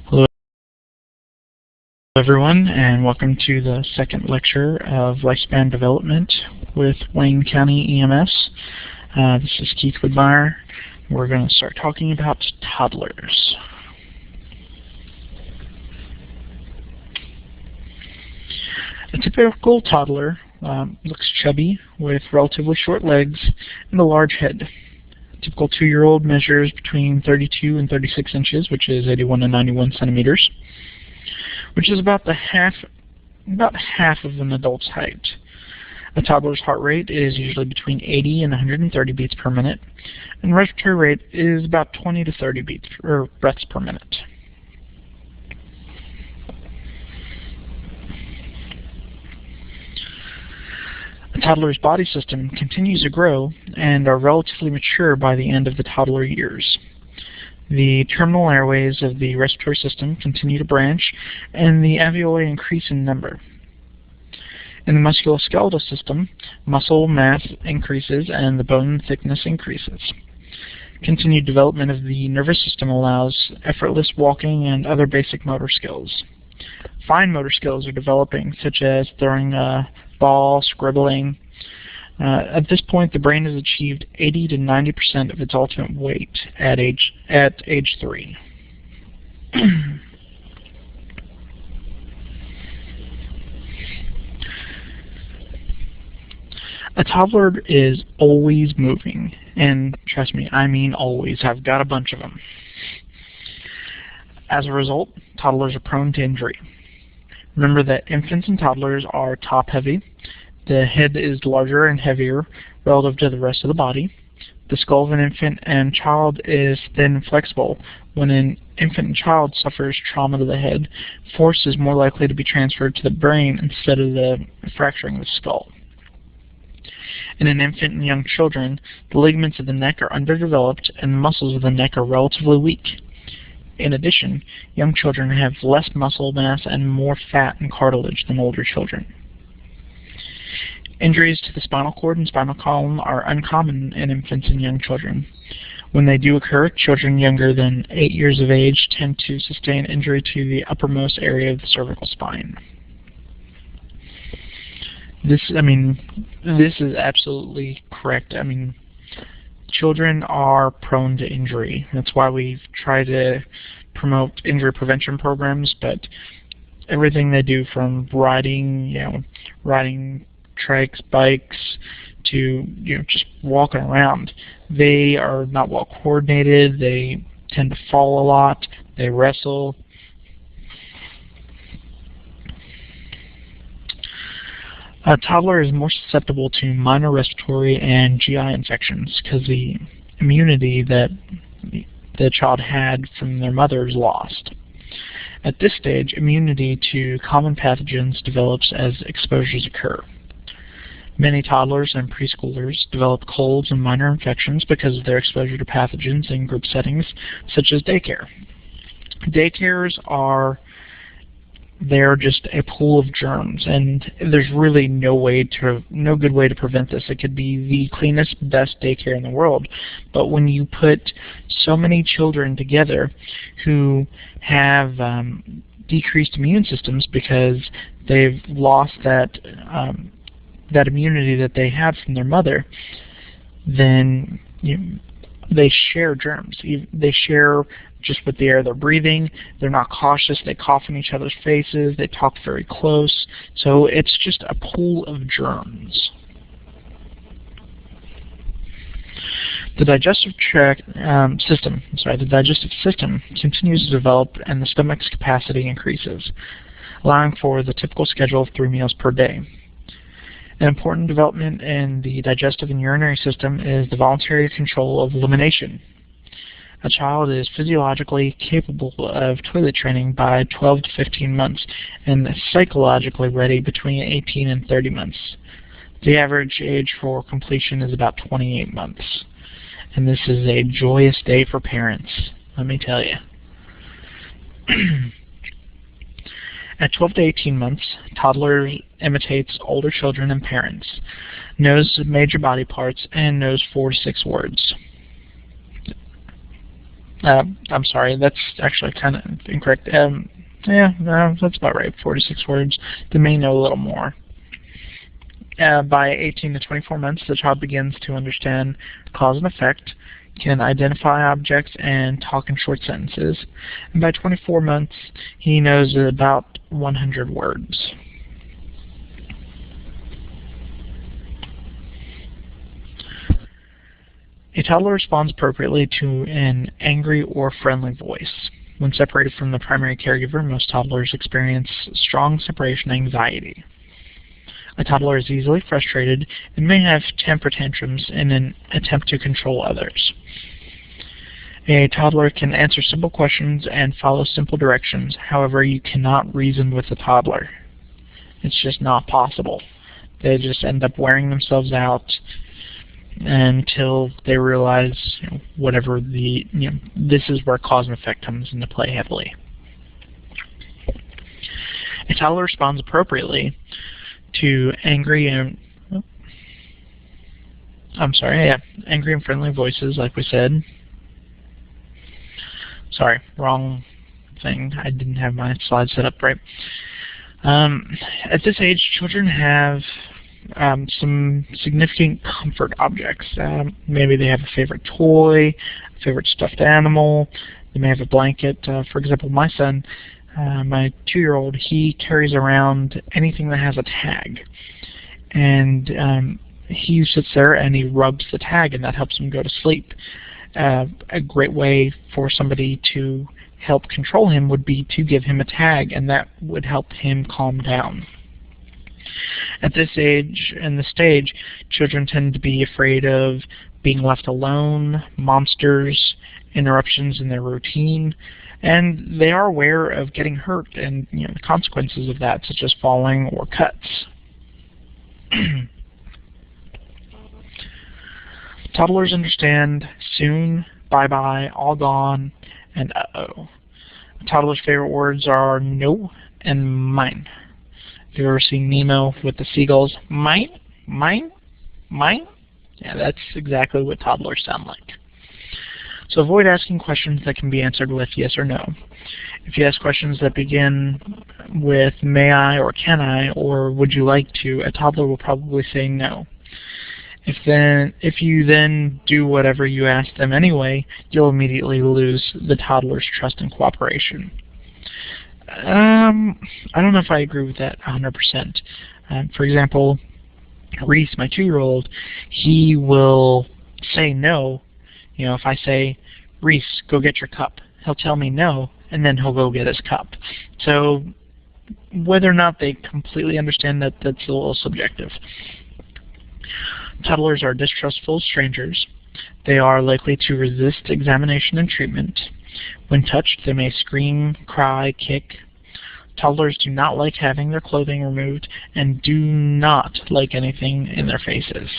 Hello everyone, and welcome to the second lecture of Lifespan Development with Wayne County EMS. This is Keith Woodmeyer. We're going to start talking about toddlers. A typical toddler looks chubby with relatively short legs and a large head. A typical 2-year-old measures between 32 and 36 inches, which is 81 to 91 centimeters, which is about half of an adult's height. A toddler's heart rate is usually between 80 and 130 beats per minute, and respiratory rate is about 20 to 30 breaths per minute. A toddler's body system continues to grow and are relatively mature by the end of the toddler years. The terminal airways of the respiratory system continue to branch, and the alveoli increase in number. In the musculoskeletal system, muscle mass increases and the bone thickness increases. Continued development of the nervous system allows effortless walking and other basic motor skills. Fine motor skills are developing, such as throwing a ball, scribbling. At this point, the brain has achieved 80 to 90% of its ultimate weight at age 3. A toddler is always moving, and trust me, I mean always. I've got a bunch of them. As a result, toddlers are prone to injury. Remember that infants and toddlers are top-heavy. The head is larger and heavier relative to the rest of the body. The skull of an infant and child is thin and flexible. When an infant and child suffers trauma to the head, force is more likely to be transferred to the brain instead of the fracturing of the skull. In an infant and young children, the ligaments of the neck are underdeveloped and the muscles of the neck are relatively weak. In addition, young children have less muscle mass and more fat and cartilage than older children. Injuries to the spinal cord and spinal column are uncommon in infants and young children. When they do occur, children younger than 8 years of age tend to sustain injury to the uppermost area of the cervical spine. This is absolutely correct. Children are prone to injury. That's why we try to promote injury prevention programs, but everything they do, from riding trikes, bikes, to just walking around, they are not well coordinated. They tend to fall a lot. They wrestle. A toddler is more susceptible to minor respiratory and GI infections because the immunity that the child had from their mother is lost. At this stage, immunity to common pathogens develops as exposures occur. Many toddlers and preschoolers develop colds and minor infections because of their exposure to pathogens in group settings, such as daycare. Daycares they're just a pool of germs, and there's really no good way to prevent this. It could be the cleanest, best daycare in the world, but when you put so many children together who have decreased immune systems because they've lost that immunity that they had from their mother, then they share germs. They share just with the air they're breathing. They're not cautious. They cough in each other's faces. They talk very close. So it's just a pool of germs. The digestive system continues to develop, and the stomach's capacity increases, allowing for the typical schedule of 3 meals per day. An important development in the digestive and urinary system is the voluntary control of elimination. A child is physiologically capable of toilet training by 12 to 15 months and psychologically ready between 18 and 30 months. The average age for completion is about 28 months. And this is a joyous day for parents, let me tell you. At 12 to 18 months, toddler imitates older children and parents, knows major body parts, and knows 4 to 6 words. I'm sorry, that's actually kind of incorrect. Yeah, no, that's about right, 46 words. They may know a little more. By 18 to 24 months, the child begins to understand cause and effect, can identify objects, and talk in short sentences. And by 24 months, he knows about 100 words. A toddler responds appropriately to an angry or friendly voice. When separated from the primary caregiver, most toddlers experience strong separation anxiety. A toddler is easily frustrated and may have temper tantrums in an attempt to control others. A toddler can answer simple questions and follow simple directions. However, you cannot reason with a toddler. It's just not possible. They just end up wearing themselves out until they realize, whatever this is where cause and effect comes into play heavily. A toddler responds appropriately to angry and friendly voices, like we said. Sorry, wrong thing. I didn't have my slides set up right. At this age, children have some significant comfort objects. Maybe they have a favorite toy, a favorite stuffed animal. They may have a blanket. For example, my son, my 2-year-old, he carries around anything that has a tag. And he sits there and he rubs the tag, and that helps him go to sleep. A great way for somebody to help control him would be to give him a tag, and that would help him calm down. At this age and this stage, children tend to be afraid of being left alone, monsters, interruptions in their routine, and they are aware of getting hurt and the consequences of that, such as falling or cuts. Toddlers understand soon, bye-bye, all gone, and uh-oh. Toddlers' favorite words are no and mine. Have you ever seen Nemo with the seagulls? Mine? Mine? Mine? Yeah, that's exactly what toddlers sound like. So avoid asking questions that can be answered with yes or no. If you ask questions that begin with may I or can I or would you like to, a toddler will probably say no. If you then do whatever you ask them anyway, you'll immediately lose the toddler's trust and cooperation. I don't know if I agree with that 100%. For example, Reese, my 2-year-old, he will say no. If I say, Reese, go get your cup, he'll tell me no, and then he'll go get his cup. So whether or not they completely understand that, that's a little subjective. Toddlers are distrustful of strangers. They are likely to resist examination and treatment. When touched, they may scream, cry, kick. Toddlers do not like having their clothing removed and do not like anything in their faces.